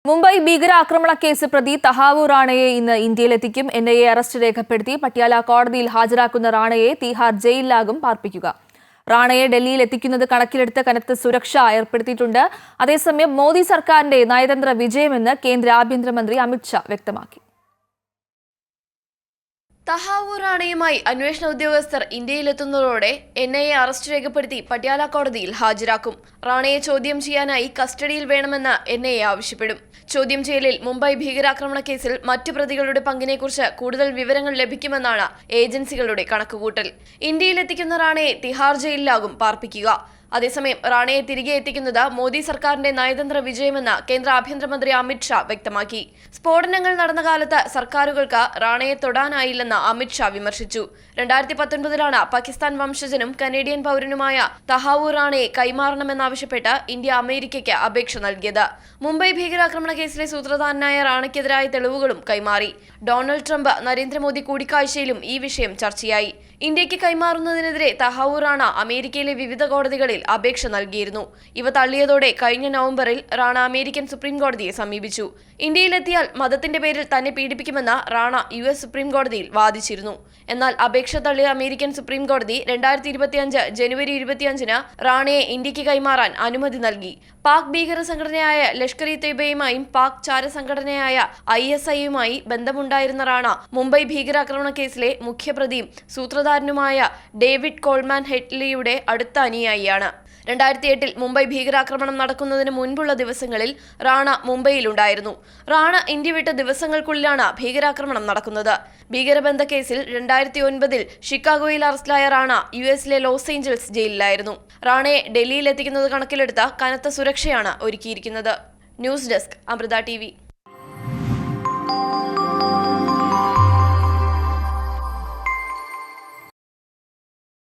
മുംബൈ ഭീകരാക്രമണ കേസ് പ്രതി തഹാവൂർ റാണയെ ഇന്ന് ഇന്ത്യയിലെത്തിക്കും. NIA അറസ്റ്റ് രേഖപ്പെടുത്തി പട്യാല കോടതിയിൽ ഹാജരാക്കുന്ന റാണയെ തീഹാർ ജയിലിലാകും പാർപ്പിക്കുക. റാണയെ ഡൽഹിയിൽ എത്തിക്കുന്നത് കണക്കിലെടുത്ത് കനത്ത സുരക്ഷ ഏർപ്പെടുത്തിയിട്ടുണ്ട്. അതേസമയം മോദി സർക്കാരിന്റെ നയതന്ത്ര വിജയമെന്ന് കേന്ദ്ര ആഭ്യന്തരമന്ത്രി അമിത് ഷാ വ്യക്തമാക്കി. തഹാവൂർ റാണയുമായി അന്വേഷണ ഉദ്യോഗസ്ഥർ ഇന്ത്യയിലെത്തുന്നതോടെ NIA അറസ്റ്റ് രേഖപ്പെടുത്തി പട്യാല കോടതിയിൽ ഹാജരാക്കും. റാണയെ ചോദ്യം ചെയ്യാനായി കസ്റ്റഡിയിൽ വേണമെന്ന് NIA ആവശ്യപ്പെടും. ചോദ്യം ചെയ്യലിൽ മുംബൈ ഭീകരാക്രമണ കേസിൽ മറ്റു പ്രതികളുടെ പങ്കിനെക്കുറിച്ച് കൂടുതൽ വിവരങ്ങൾ ലഭിക്കുമെന്നാണ് ഏജൻസികളുടെ കണക്കുകൂട്ടൽ. ഇന്ത്യയിലെത്തിക്കുന്ന റാണയെ തിഹാർ ജയിലിലാകും പാർപ്പിക്കുക. അതേസമയം റാണയെ തിരികെ എത്തിക്കുന്നത് മോദി സർക്കാരിന്റെ നയതന്ത്ര വിജയമെന്ന് കേന്ദ്ര ആഭ്യന്തരമന്ത്രി അമിത് ഷാ വ്യക്തമാക്കി. സ്ഫോടനങ്ങൾ നടന്ന കാലത്ത് സർക്കാരുകൾക്ക് റാണയെ തൊടാനായില്ലെന്ന് അമിത് ഷാ വിമർശിച്ചു. 2019 പാകിസ്ഥാൻ വംശജനും കനേഡിയൻ പൗരനുമായ തഹാവൂർ റാണയെ കൈമാറണമെന്നാവശ്യപ്പെട്ട് ഇന്ത്യ അമേരിക്കയ്ക്ക് അപേക്ഷ നൽകിയത്. മുംബൈ ഭീകരാക്രമണ കേസിലെ സൂത്രധാരനായ റാണയ്ക്കെതിരായ തെളിവുകളും കൈമാറി. ഡൊണാൾഡ് ട്രംപ് നരേന്ദ്രമോദി കൂടിക്കാഴ്ചയിലും ഈ വിഷയം ചർച്ചയായി. ഇന്ത്യക്ക് കൈമാറുന്നതിനെതിരെ തഹാവൂർ റാണ അമേരിക്കയിലെ വിവിധ കോടതികളിൽ അപേക്ഷ നൽകിയിരുന്നു. ഇവ തള്ളിയതോടെ കഴിഞ്ഞ നവംബറിൽ റാണ അമേരിക്കൻ സുപ്രീം കോടതിയെ സമീപിച്ചു. ഇന്ത്യയിലെത്തിയാൽ മതത്തിന്റെ പേരിൽ തന്നെ പീഡിപ്പിക്കുമെന്ന് റാണ US സുപ്രീം കോടതിയിൽ വാദിച്ചിരുന്നു. എന്നാൽ അപേക്ഷ തള്ളിയ അമേരിക്കൻ സുപ്രീം കോടതി 2025 ജനുവരി 25 റാണയെ ഇന്ത്യക്ക് കൈമാറാൻ അനുമതി നൽകി. പാക് ഭീകര സംഘടനയായ ലഷ്കർ-ഇ-തൊയ്ബയുമായും പാക് ചാരസംഘടനയായ ISIയുമായി ബന്ധമുണ്ടായിരുന്ന റാണ മുംബൈ ഭീകരാക്രമണ കേസിലെ മുഖ്യപ്രതിയും സൂത്രധാരനുമായ ഡേവിഡ് കോൾമാൻ ഹെഡ്ലിയുടെ അടുത്ത അനുയായിയാണ്. 2008 മുംബൈ ഭീകരാക്രമണം നടക്കുന്നതിന് മുൻപുള്ള ദിവസങ്ങളിൽ റാണ മുംബൈയിലുണ്ടായിരുന്നു. റാണ ഇന്ത്യ വിട്ട ദിവസങ്ങൾക്കുള്ളിലാണ് ഭീകരാക്രമണം നടക്കുന്നത്. ഭീകരബന്ധ കേസിൽ 2009 ഷിക്കാഗോയിൽ അറസ്റ്റിലായ റാണ US ലോസ് ഏഞ്ചൽസ് ജയിലിലായിരുന്നു. റാണയെ ഡൽഹിയിൽ എത്തിക്കുന്നത് കണക്കിലെടുത്ത കനത്ത സുരക്ഷയാണ് ഒരുക്കിയിരിക്കുന്നത്. News desk Amrita TV.